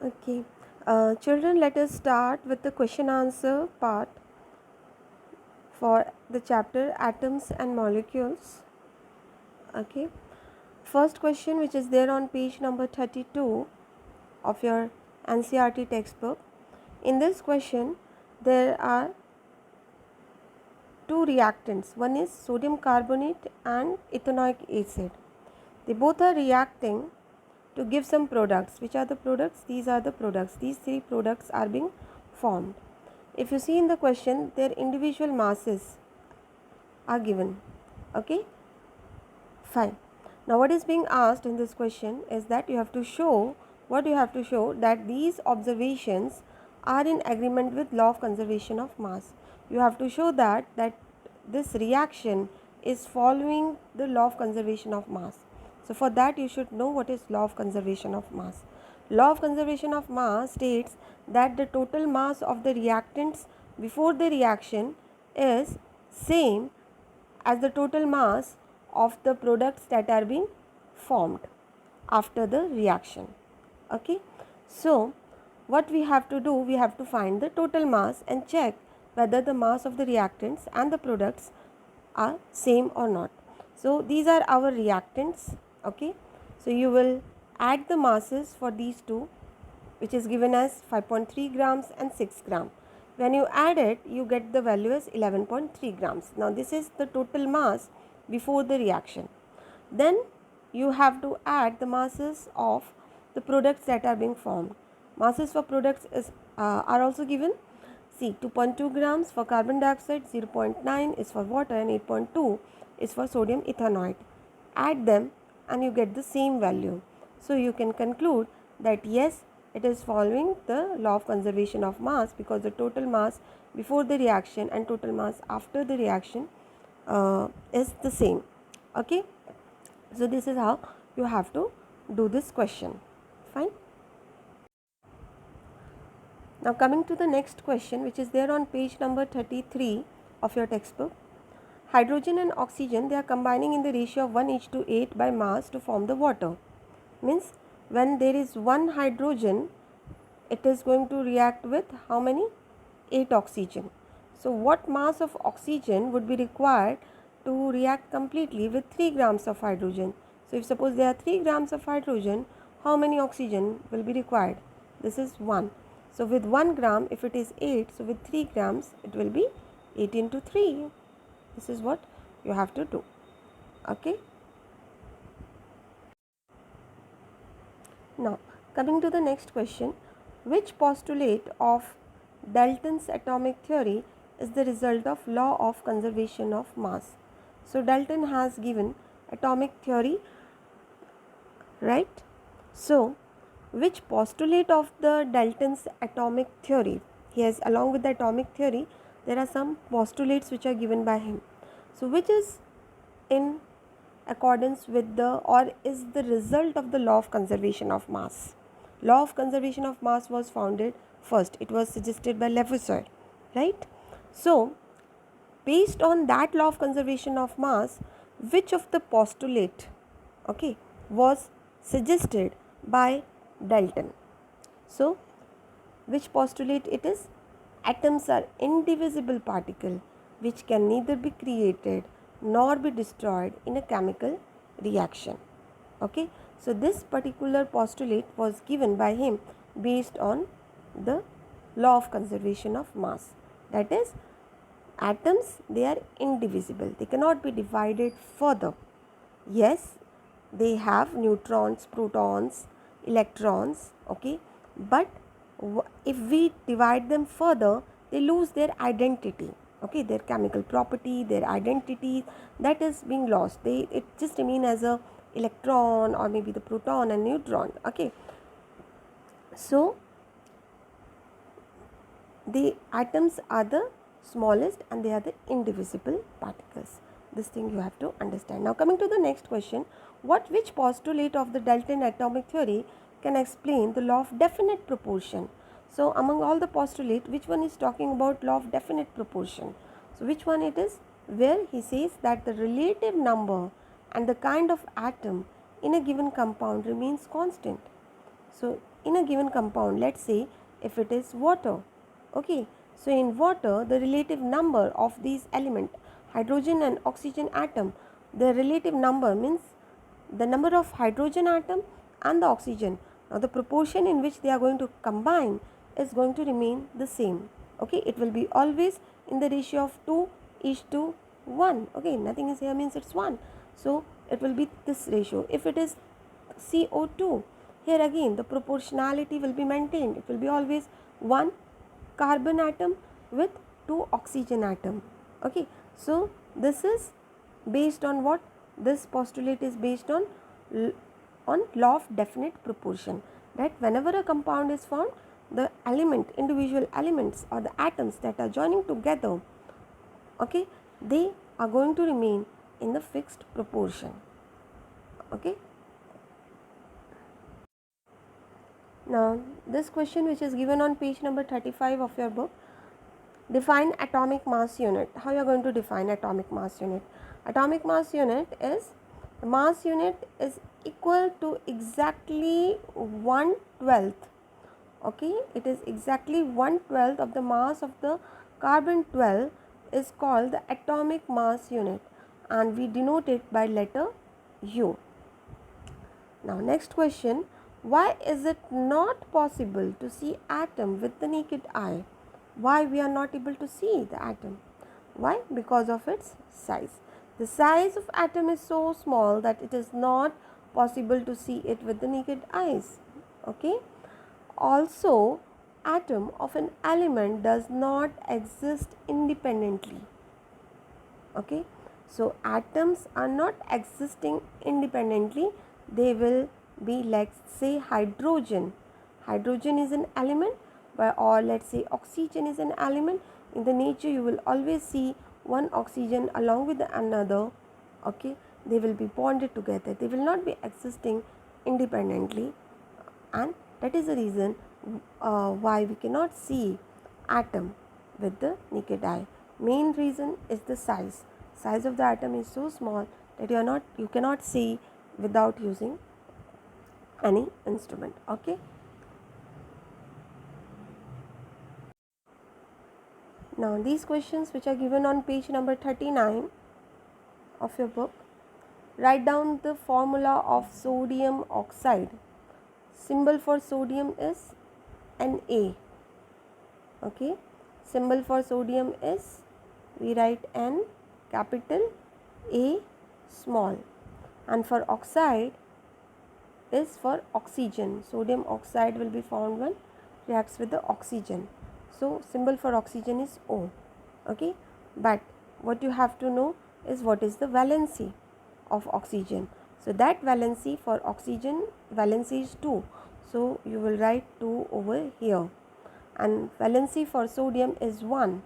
Okay. Children, let us start with the question answer part for the chapter Atoms and Molecules. Okay. First question, which is there on page number 32 of your NCERT textbook. In this question, there are two reactants. One is sodium carbonate and ethanoic acid. They both are reacting to give some products. Which are the products? These are the products. These three products are being formed. If you see in the question, their individual masses are given. Okay, fine. Now what is being asked in this question is that you have to show, what you have to show, that these observations are in agreement with law of conservation of mass. You have to show that this reaction is following the law of conservation of mass. So for that you should know what is law of conservation of mass. Law of conservation of mass states that the total mass of the reactants before the reaction is same as the total mass of the products that are being formed after the reaction. Okay, so what we have to do, we have to find the total mass and check whether the mass of the reactants and the products are same or not. So these are our reactants. Okay, so you will add the masses for these two, which is given as 5.3 grams and 6 gram. When you add it, you get the value as 11.3 grams. Now this is the total mass before the reaction. Then you have to add the masses of the products that are being formed. Masses for products are also given. See, 2.2 grams for carbon dioxide, 0.9 is for water and 8.2 is for sodium ethanoate. Add them and you get the same value. So you can conclude that yes, it is following the law of conservation of mass, because the total mass before the reaction and total mass after the reaction is the same. Okay, so this is how you have to do this question. Fine. Now coming to the next question, which is there on page number 33 of your textbook. Hydrogen and oxygen, they are combining in the ratio of 1:8 by mass to form the water. Means when there is one hydrogen, it is going to react with how many? 8 oxygen. So what mass of oxygen would be required to react completely with 3 grams of hydrogen? So if suppose there are 3 grams of hydrogen, how many oxygen will be required? This is 1. So with 1 gram, if it is 8, so with 3 grams, it will be 8 into 3. This is what you have to do. Okay. Now coming to the next question, which postulate of Dalton's atomic theory is the result of law of conservation of mass? So Dalton has given atomic theory, right? So which postulate of the Dalton's atomic theory? He has, along with the atomic theory, there are some postulates which are given by him. So which is in accordance with the, or is the result of the law of conservation of mass? Law of conservation of mass was founded first. It was suggested by Lavoisier, right? So based on that law of conservation of mass, which of the postulate, okay, was suggested by Dalton? So which postulate it is? Atoms are indivisible particle which can neither be created nor be destroyed in a chemical reaction. Okay, so this particular postulate was given by him based on the law of conservation of mass. That is, atoms, they are indivisible, they cannot be divided further. Yes, they have neutrons, protons, electrons, okay, but if we divide them further, they lose their identity, okay, their chemical property, their identity, that is being lost. It just remain as a electron or maybe the proton and neutron. Okay, so the atoms are the smallest and they are the indivisible particles. This thing you have to understand. Now coming to the next question, which postulate of the Dalton atomic theory can explain the law of definite proportion? So among all the postulate, which one is talking about law of definite proportion? So which one it is? Where he says that the relative number and the kind of atom in a given compound remains constant. So in a given compound, let's say if it is water, okay, so in water the relative number of these elements, hydrogen and oxygen atom, the relative number means the number of hydrogen atom and the oxygen. Now the proportion in which they are going to combine is going to remain the same, okay, it will be always in the ratio of 2:1, okay, nothing is here means it's 1, so it will be this ratio. If it is CO2, here again the proportionality will be maintained, it will be always 1 carbon atom with 2 oxygen atom, okay. So this is based on what? This postulate is based on law of definite proportion, that whenever a compound is formed, the individual elements or the atoms that are joining together, okay, they are going to remain in the fixed proportion, okay. Now this question which is given on page number 35 of your book, define atomic mass unit. How you are going to define atomic mass unit? Atomic mass unit is, the mass unit is equal to exactly 1/12, okay, it is exactly 1/12 of the mass of the carbon 12 is called the atomic mass unit, and we denote it by letter U. Now next question, why is it not possible to see atom with the naked eye? Why we are not able to see the atom? Why? Because of its size. The size of atom is so small that it is not possible to see it with the naked eyes, okay. Also, atom of an element does not exist independently, okay. So atoms are not existing independently, they will be, let's say, hydrogen is an element, or let's say oxygen is an element. In the nature you will always see one oxygen along with another, okay, they will be bonded together, they will not be existing independently, and that is the reason why we cannot see atom with the naked eye. Main reason is the size of the atom is so small that you cannot see without using any instrument, okay. Now these questions which are given on page number 39 of your book, write down the formula of sodium oxide. Symbol for sodium is Na, okay, symbol for sodium is, we write N capital, A small, and for oxide is for oxygen. Sodium oxide will be found when reacts with the oxygen, so symbol for oxygen is O, okay. But what you have to know is what is the valency of oxygen. So that valency for oxygen, valency is 2, so you will write 2 over here, and valency for sodium is 1,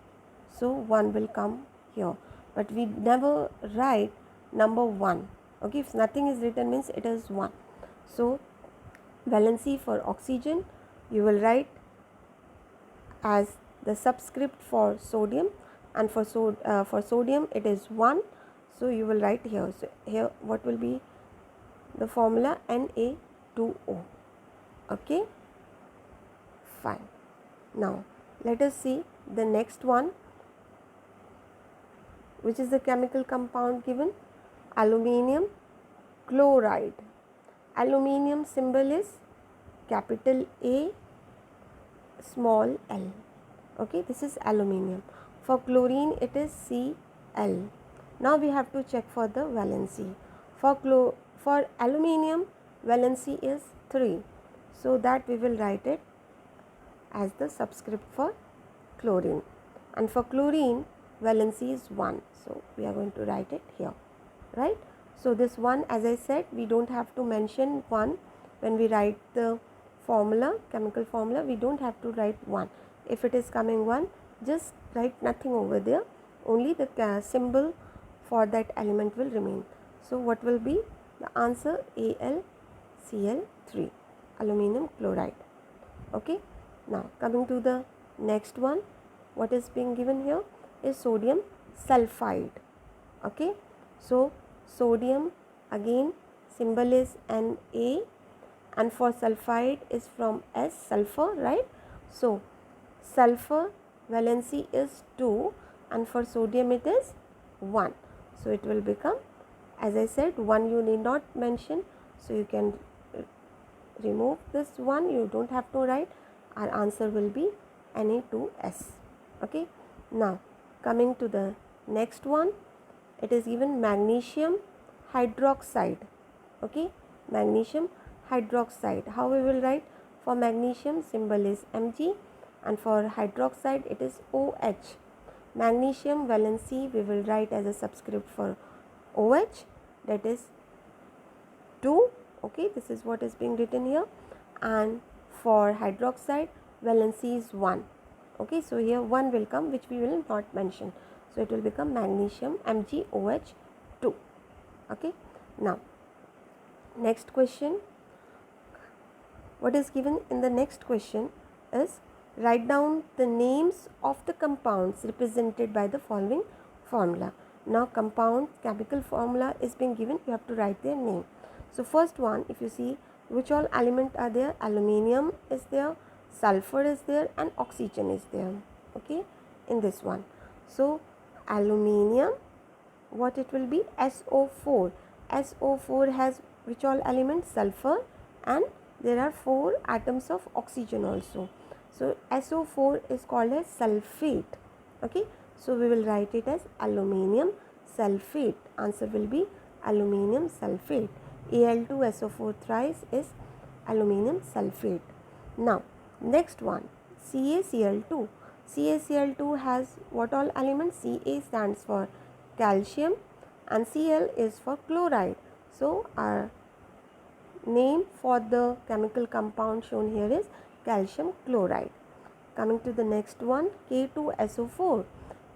so 1 will come here, but we never write number 1, okay. If nothing is written means it is 1. So valency for oxygen you will write as the subscript for sodium, and for sodium it is 1, so you will write here. So here what will be the formula? Na2O, okay, fine. Now let us see the next one, which is the chemical compound given, aluminium chloride. Aluminium symbol is capital A small l, okay, this is aluminium. For chlorine it is Cl. Now we have to check for the valency. For aluminium valency is 3, so that we will write it as the subscript for chlorine, and for chlorine valency is 1, so we are going to write it here, right. So this one, as I said, we don't have to mention 1 when we write the formula, chemical formula, we don't have to write 1. If it is coming 1, just write nothing over there, only the symbol for that element will remain. So what will be the answer? AlCl3, aluminum chloride, okay. Now coming to the next one, what is being given here is sodium sulfide, okay. So sodium again symbol is Na, and for sulfide is from S, sulfur, right? So sulfur valency is 2 and for sodium it is 1. So it will become, as I said, 1 you need not mention, so you can remove this 1, you don't have to write. Our answer will be Na2S. Okay, now coming to the next one, it is given magnesium hydroxide. Okay, magnesium hydroxide. How we will write? For magnesium symbol is Mg and for hydroxide it is OH. Magnesium valency we will write as a subscript for OH, that is 2. Okay, this is what is being written here, and for hydroxide valency is 1. Okay, so here 1 will come, which we will not mention, so it will become magnesium MgOH2. Okay, now next question, what is given in the next question is write down the names of the compounds represented by the following formula. Now compound chemical formula is being given, you have to write their name. So first one, if you see which all element are there, aluminium is there, sulfur is there and oxygen is there. Okay, in this one, so aluminium, what it will be? SO4. SO4 has which all elements? Sulfur, and there are 4 atoms of oxygen also. So SO4 is called as sulfate. Okay, so we will write it as aluminium sulfate. Answer will be aluminium sulfate. Al2SO4 thrice is aluminium sulfate. Now next one, CaCl2. CaCl2 has what all elements? Ca stands for calcium and Cl is for chloride. So our name for the chemical compound shown here is calcium chloride. Coming to the next one, K2SO4.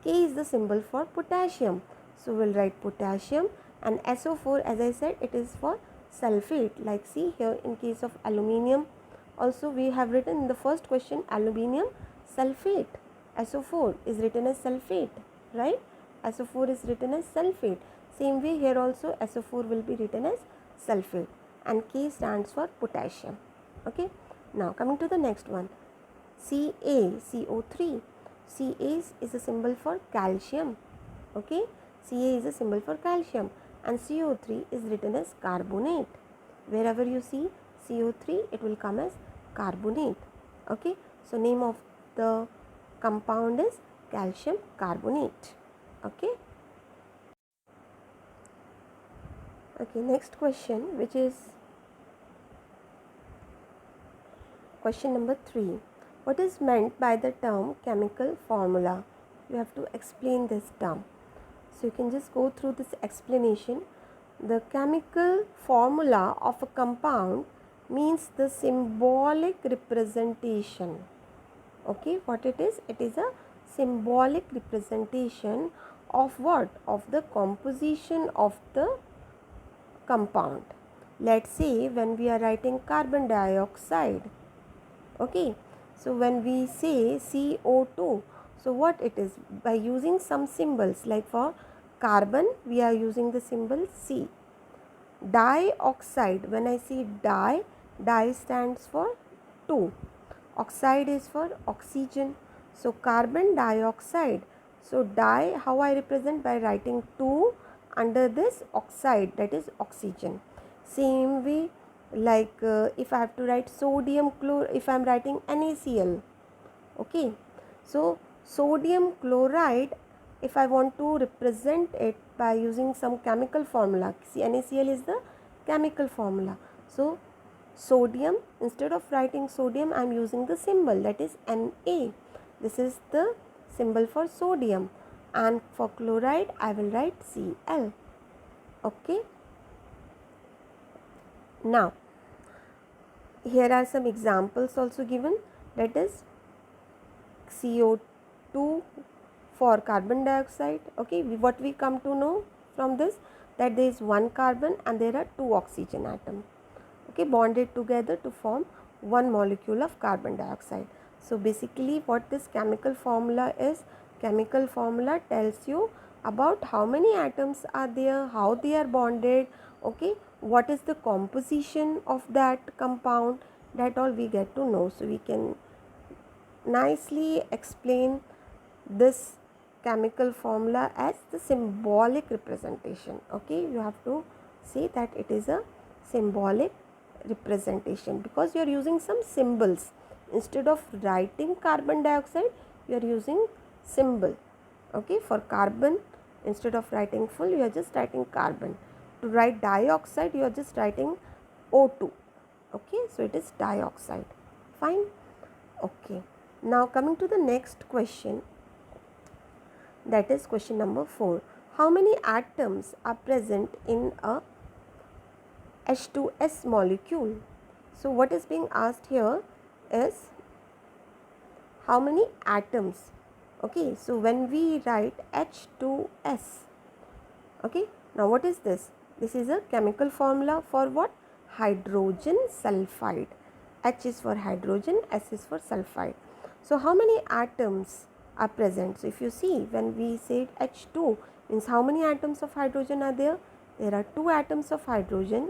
K is the symbol for potassium, so we'll write potassium, and SO4, as I said, it is for sulfate. Like see here, in case of aluminium also we have written in the first question aluminium sulfate. SO4 is written as sulfate, right? SO4 is written as sulfate. Same way here also SO4 will be written as sulfate, and K stands for potassium. Okay, now coming to the next one, CaCO3. Ca is a symbol for calcium. Okay, Ca is a symbol for calcium, and CO3 is written as carbonate. Wherever you see CO3, it will come as carbonate. Okay, so name of the compound is calcium carbonate. Okay. Okay, next question, which is question number 3. What is meant by the term chemical formula? You have to explain this term. So you can just go through this explanation. The chemical formula of a compound means the symbolic representation. Okay, what it is? It is a symbolic representation of what? Of the composition of the compound. Let's say when we are writing carbon dioxide. Okay, so when we say CO2, so what it is? By using some symbols, like for carbon we are using the symbol C. Dioxide, when I say di stands for 2, oxide is for oxygen, so carbon dioxide. So di, how I represent? By writing 2 under this oxide, that is oxygen. Same way, like if I have to write sodium chloride, if I am writing NaCl. Okay, so sodium chloride, if I want to represent it by using some chemical formula, see NaCl is the chemical formula. So sodium, instead of writing sodium, I am using the symbol, that is Na. This is the symbol for sodium, and for chloride I will write Cl. Okay. Now here are some examples also given, that is CO2 for carbon dioxide. Okay, what we come to know from this, that there is one carbon and there are 2 oxygen atoms, okay, bonded together to form one molecule of carbon dioxide. So basically what this chemical formula is, chemical formula tells you about how many atoms are there, how they are bonded, okay, what is the composition of that compound, that all we get to know. So we can nicely explain this chemical formula as the symbolic representation. Okay, you have to say that it is a symbolic representation because you are using some symbols. Instead of writing carbon dioxide, you are using symbol. Okay, for carbon, instead of writing full, you are just writing carbon. To write dioxide, you are just writing O2. Okay, so it is dioxide. Fine. Okay, now coming to the next question, that is question number 4. How many atoms are present in a H2S molecule? So what is being asked here is how many atoms. Okay, so when we write H2S, okay, now what is this? This is a chemical formula for what? Hydrogen sulfide. H is for hydrogen, S is for sulfide. So how many atoms are present? So if you see, when we say H2, means how many atoms of hydrogen are there? There are 2 atoms of hydrogen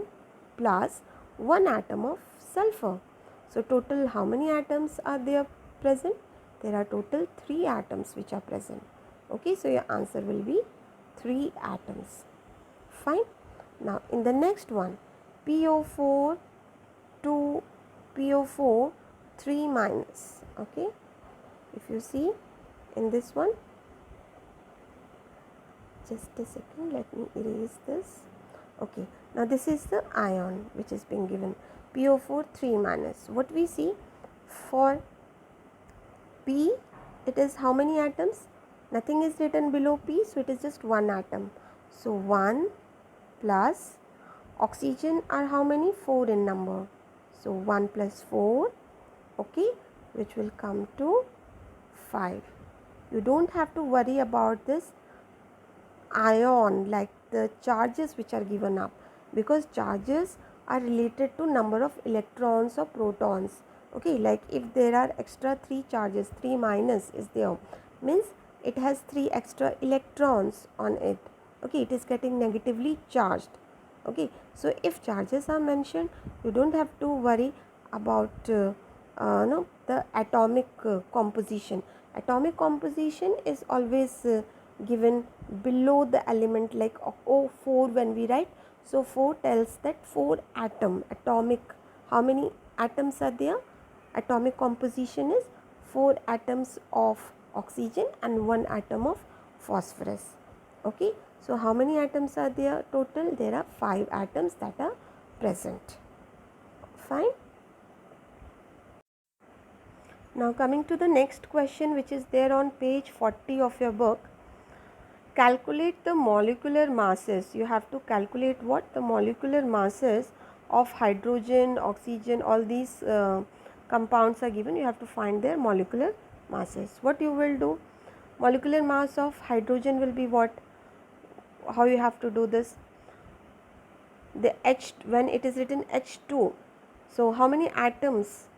plus 1 atom of sulfur. So total how many atoms are there present? There are total 3 atoms which are present. Okay, so your answer will be 3 atoms. Fine. Now in the next one, PO4 2 PO4 3 minus. Okay, if you see in this one, just a second, let me erase this. Okay, now this is the ion which is being given, PO4 3 minus. What we see for P, it is how many atoms? Nothing is written below P, so it is just 1 atom. So 1 plus oxygen are how many? 4 in number. So 1 plus 4, okay, which will come to 5. You don't have to worry about this ion, like the charges which are given up, because charges are related to number of electrons or protons. Okay, like if there are extra 3 charges, 3 minus is there, means it has 3 extra electrons on it. Okay, it is getting negatively charged. Okay, so if charges are mentioned, you don't have to worry about no, the atomic composition. Atomic composition is always given below the element, like O4 when we write. So 4 tells that 4 atom, atomic, how many atoms are there? Atomic composition is 4 atoms of oxygen and 1 atom of phosphorus. Okay, so how many atoms are there total? There are 5 atoms that are present. Fine. Now coming to the next question, which is there on page 40 of your book. Calculate the molecular masses. You have to calculate what? The molecular masses of hydrogen, oxygen, all these compounds are given. You have to find their molecular masses. What you will do? Molecular mass of hydrogen will be what? How you have to do this? The H, when it is written H2, so how many atoms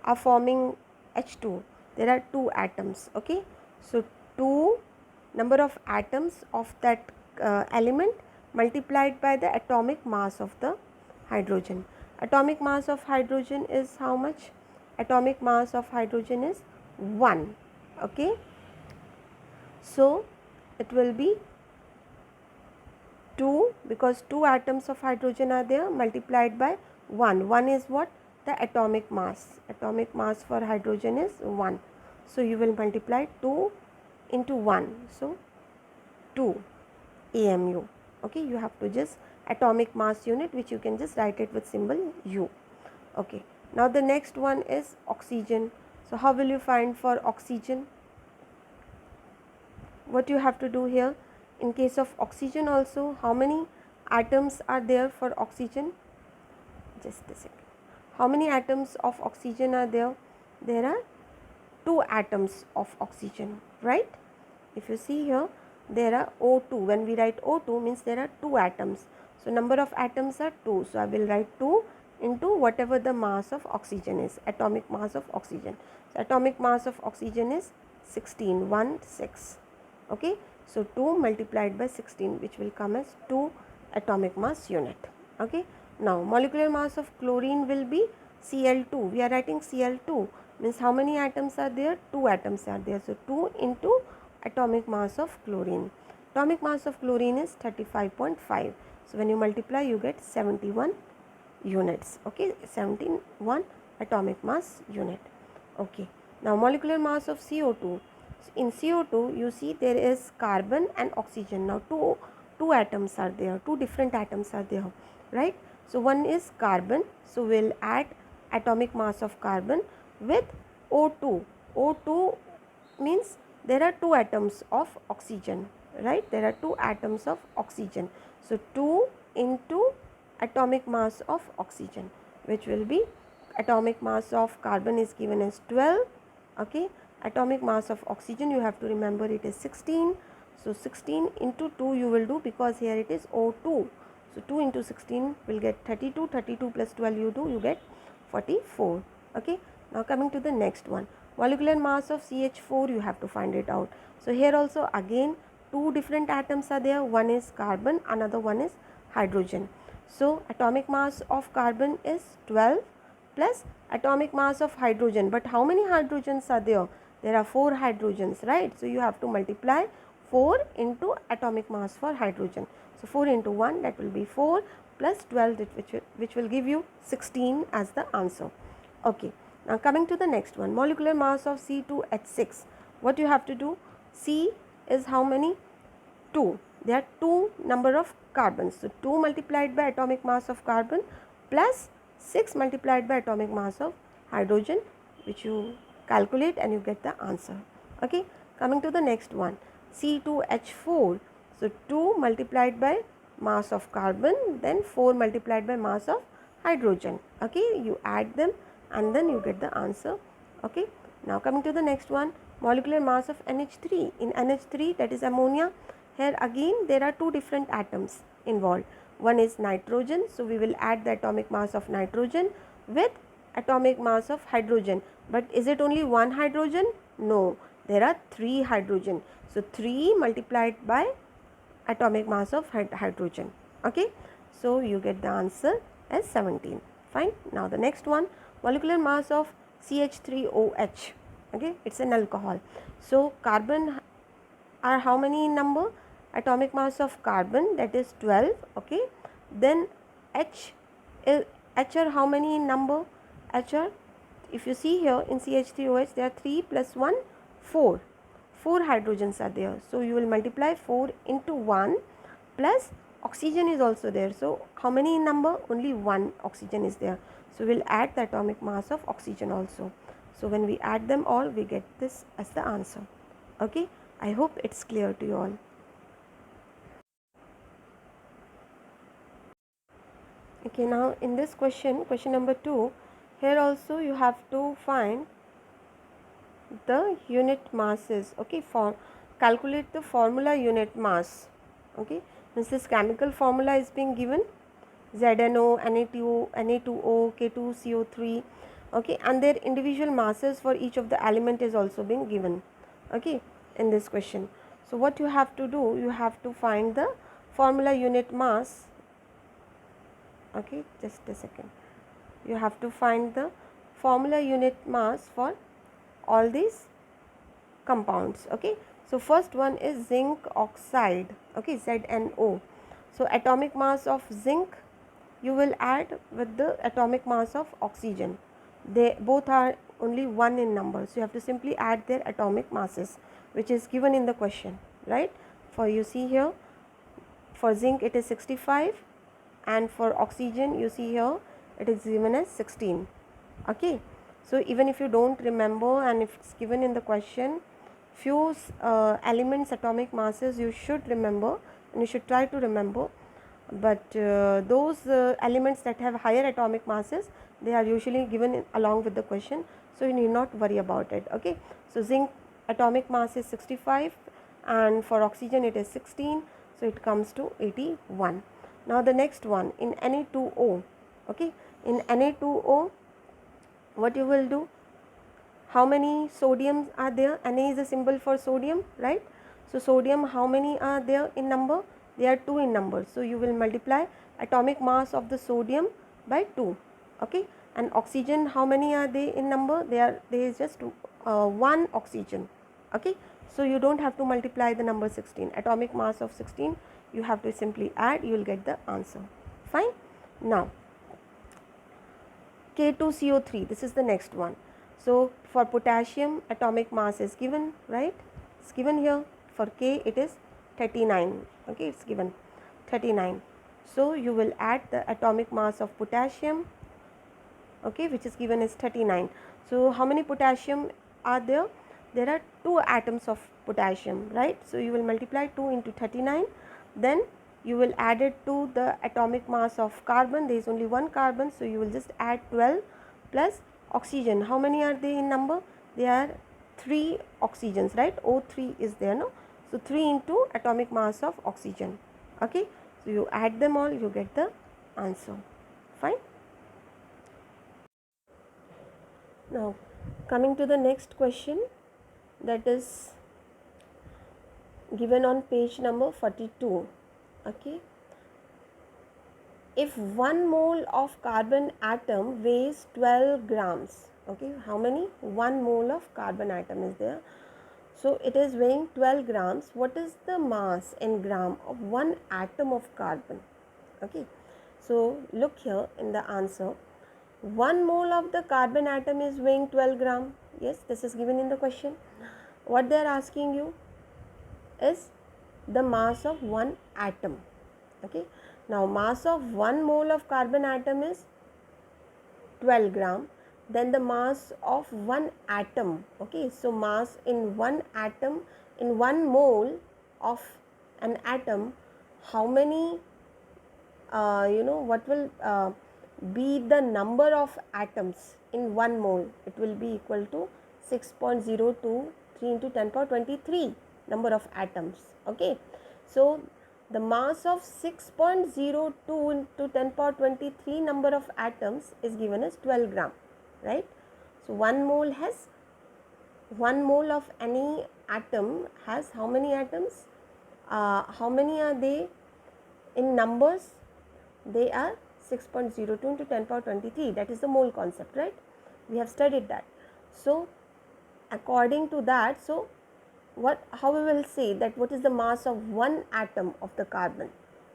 are forming H2? There are 2 atoms. Okay, so 2 number of atoms of that element multiplied by the atomic mass of the hydrogen. Atomic mass of hydrogen is how much? Atomic mass of hydrogen is 1. Okay, so it will be 2, because 2 atoms of hydrogen are there, multiplied by 1. 1 is what? The atomic mass. Atomic mass for hydrogen is 1. So you will multiply 2 into 1. So 2 AMU. Okay, you have to just atomic mass unit, which you can just write it with symbol U. Okay, now the next one is oxygen. So how will you find for oxygen? What you have to do here, in case of oxygen also, how many atoms are there for oxygen? Just a second. How many atoms of oxygen are there? There are 2 atoms of oxygen, right? If you see here, there are O2. When we write O2, means there are 2 atoms. So number of atoms are 2. So I will write 2 into whatever the mass of oxygen is, atomic mass of oxygen. So atomic mass of oxygen is 16, 1, 6. Okay, so 2 multiplied by 16, which will come as 2 atomic mass unit. Okay, now molecular mass of chlorine will be Cl2. We are writing Cl2 means how many atoms are there? 2 atoms are there. So 2 into atomic mass of chlorine. Atomic mass of chlorine is 35.5. So when you multiply, you get 71 units. Okay, 71 atomic mass unit. Okay, now molecular mass of CO2. In CO2, you see there is carbon and oxygen. Now two atoms are there, two different atoms are there, right? So one is carbon, so we'll add atomic mass of carbon with O2. O2 means there are two atoms of oxygen, right? There are two atoms of oxygen. So 2 into atomic mass of oxygen, which will be atomic mass of carbon is given as 12. Okay, atomic mass of oxygen, you have to remember it is 16. So 16 into 2 you will do, because here it is O2. So 2 into 16 will get 32. 32 plus 12 you do, you get 44. Okay, now coming to the next one, molecular mass of CH4, you have to find it out. So here also again two different atoms are there, one is carbon, another one is hydrogen. So atomic mass of carbon is 12 plus atomic mass of hydrogen. But how many hydrogens are there? There are 4 hydrogens, right? So you have to multiply 4 into atomic mass for hydrogen. So 4 into 1, that will be 4 plus 12, which will give you 16 as the answer. Okay, now coming to the next one, molecular mass of C2H6. What you have to do? C is how many? 2. There are 2 number of carbons. So 2 multiplied by atomic mass of carbon plus 6 multiplied by atomic mass of hydrogen, which you calculate and you get the answer. Okay, coming to the next one, C2H4. So 2 multiplied by mass of carbon, then 4 multiplied by mass of hydrogen. Okay, you add them and then you get the answer. Okay, now coming to the next one, molecular mass of NH3. In NH3, that is ammonia, here again there are two different atoms involved. One is nitrogen, so we will add the atomic mass of nitrogen with atomic mass of hydrogen. But is it only one hydrogen? No, there are 3 hydrogen. So 3 multiplied by atomic mass of hydrogen. Okay, so you get the answer as 17. Fine. Now the next one, molecular mass of CH3OH. Okay, it's an alcohol. So carbon are how many in number? Atomic mass of carbon, that is 12. Okay, then H are how many in number? H are, if you see here in CH3OH, there are 3 plus 1, 4. 4 hydrogens are there. So you will multiply 4 into 1 plus oxygen is also there. So how many in number? Only 1 oxygen is there. So we'll add the atomic mass of oxygen also. So when we add them all, we get this as the answer. Okay, I hope it's clear to you all. Okay, now in this question number 2, here also you have to find the unit masses. Okay, for calculate the formula unit mass. Okay, this chemical formula is being given, ZNO, Na2O, K2CO3. Okay, and their individual masses for each of the element is also being given. Okay, in this question. So what you have to do, you have to find the formula unit mass. Okay, just a second. You have to find the formula unit mass for all these compounds. Okay, so first one is zinc oxide. Okay, ZNO. So atomic mass of zinc you will add with the atomic mass of oxygen. They both are only 1 in number, so you have to simply add their atomic masses, which is given in the question, right? For you see here, for zinc it is 65, and for oxygen you see here it is given as 16. Okay, so even if you don't remember and if it's given in the question, few elements atomic masses you should remember and you should try to remember, but those elements that have higher atomic masses, they are usually given along with the question, so you need not worry about it. Okay, so zinc atomic mass is 65 and for oxygen it is 16, so it comes to 81. Now the next one, in Na2O. Okay, in Na2O, what you will do, how many sodiums are there? Na is a symbol for sodium, right? So sodium, how many are there in number? They are 2 in number. So you will multiply atomic mass of the sodium by 2. Okay, and oxygen, how many are they in number? There is just one oxygen. Okay, so you don't have to multiply the number 16. Atomic mass of 16, you have to simply add, you will get the answer. Fine. Now K2CO3, this is the next one. So for potassium, atomic mass is given, right? It's given here. For K it is 39. Okay, it's given 39. So you will add the atomic mass of potassium, okay, which is given as 39. So how many potassium are there? There are 2 atoms of potassium, right? So you will multiply 2 into 39, then you will add it to the atomic mass of carbon. There is only one carbon, so you will just add 12 plus oxygen. How many are they in number? They are 3 oxygens, right? O3 is there, no? So 3 into atomic mass of oxygen. Okay, so you add them all, you get the answer. Fine. Now coming to the next question, that is given on page number 42. Okay, if 1 mole of carbon atom weighs 12 grams, okay, how many? 1 mole of carbon atom is there, so it is weighing 12 grams. What is the mass in gram of 1 atom of carbon? Okay, so look here in the answer. 1 mole of the carbon atom is weighing 12 gram. Yes, this is given in the question. What they are asking you is the mass of 1 atom. Okay, now mass of 1 mole of carbon atom is 12 gram. Then the mass of 1 atom. Okay, so mass in 1 atom, in 1 mole of an atom, how many what will be the number of atoms in 1 mole? It will be equal to 6.023 into 10 power 23 number of atoms. Okay, so the mass of 6.02 into 10 power 23 number of atoms is given as 12 gram, right? So 1 mole has, 1 mole of any atom has how many atoms? How many are they in numbers? They are 6.02 into 10 power 23. That is the mole concept, right? We have studied that. So according to that, so how we will say that what is the mass of 1 atom of the carbon?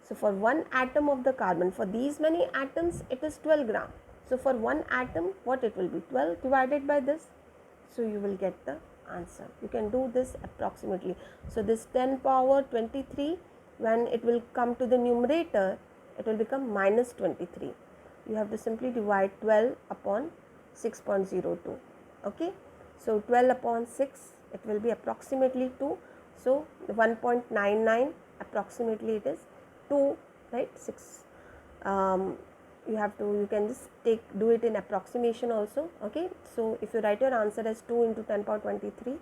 So for 1 atom of the carbon, for these many atoms, it is 12 gram. So for 1 atom, what it will be? 12 divided by this. So you will get the answer. You can do this approximately. So this 10 power 23, when it will come to the numerator, it will become minus 23. You have to simply divide 12 upon 6.02. Okay, so 12 upon 6, it will be approximately 2. So 1.99 approximately it is 2, right? 6. You can just do it in approximation also. Okay, so if you write your answer as 2 into 10 power 23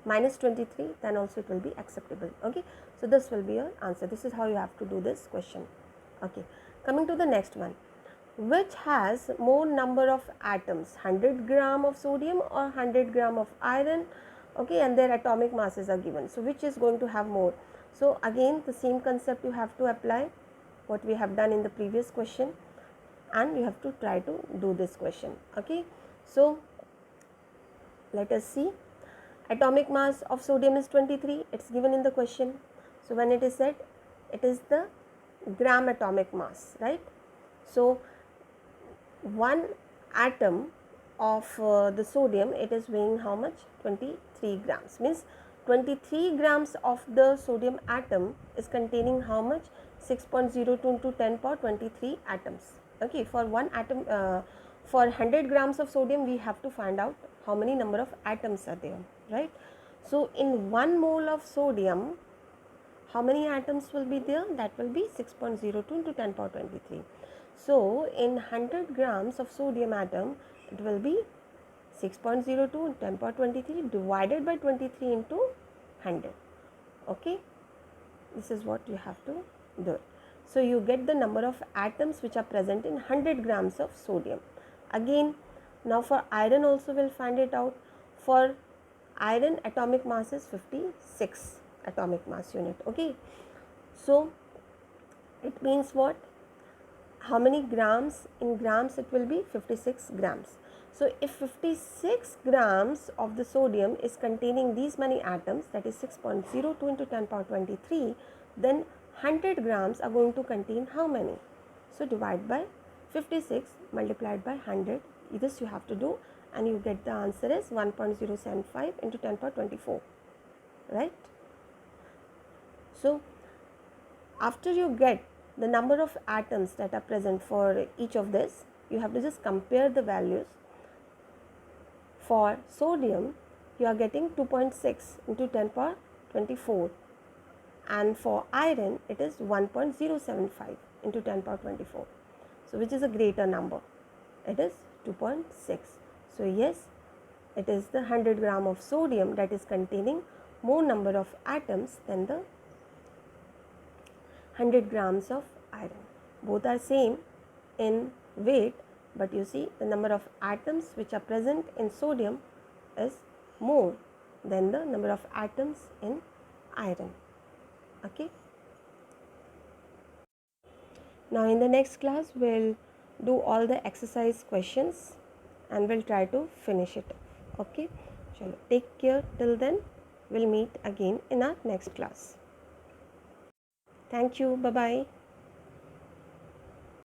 minus 23, then also it will be acceptable. Okay, so this will be your answer. This is how you have to do this question. Okay, coming to the next one, which has more number of atoms, 100 gram of sodium or 100 gram of iron? Okay, and their atomic masses are given. So which is going to have more? So again the same concept you have to apply, what we have done in the previous question, and you have to try to do this question. Okay, so let us see. Atomic mass of sodium is 23. It's given in the question. So when it is said, it is the gram atomic mass, right? So 1 atom of the sodium, it is weighing how much? 23 grams. Means 23 grams of the sodium atom is containing how much? 6.02 into 10 power 23 atoms. Okay, for 1 atom, for 100 grams of sodium, we have to find out how many number of atoms are there, right? So in 1 mole of sodium, how many atoms will be there? That will be 6.02 into 10 power 23. So in 100 grams of sodium atom, it will be 6.02 into 10 power 23 divided by 23 into 100. Okay, this is what you have to do. So you get the number of atoms which are present in 100 grams of sodium. Again, now for iron also we'll find it out. For iron, atomic mass is 56 atomic mass unit. Okay, so it means what? how many grams? In grams it will be 56 grams. So if 56 grams of the sodium is containing these many atoms, that is 6.02 into 10 power 23, then 100 grams are going to contain how many? So divide by 56 multiplied by 100. This you have to do, and you get the answer as 1.075 into 10 power 24, right? So after you get the number of atoms that are present for each of this, you have to just compare the values. For sodium, you are getting 2.6 into 10 power 24, and for iron it is 1.075 into 10 power 24. So which is a greater number? It is 2.6. So yes, it is the 100 gram of sodium that is containing more number of atoms than the 100 grams of iron. Both are same in weight, but you see the number of atoms which are present in sodium is more than the number of atoms in iron. Okay. Now in the next class we'll do all the exercise questions and we'll try to finish it. Okay. Chalo, take care till then. We'll meet again in our next class. Thank you. Bye bye.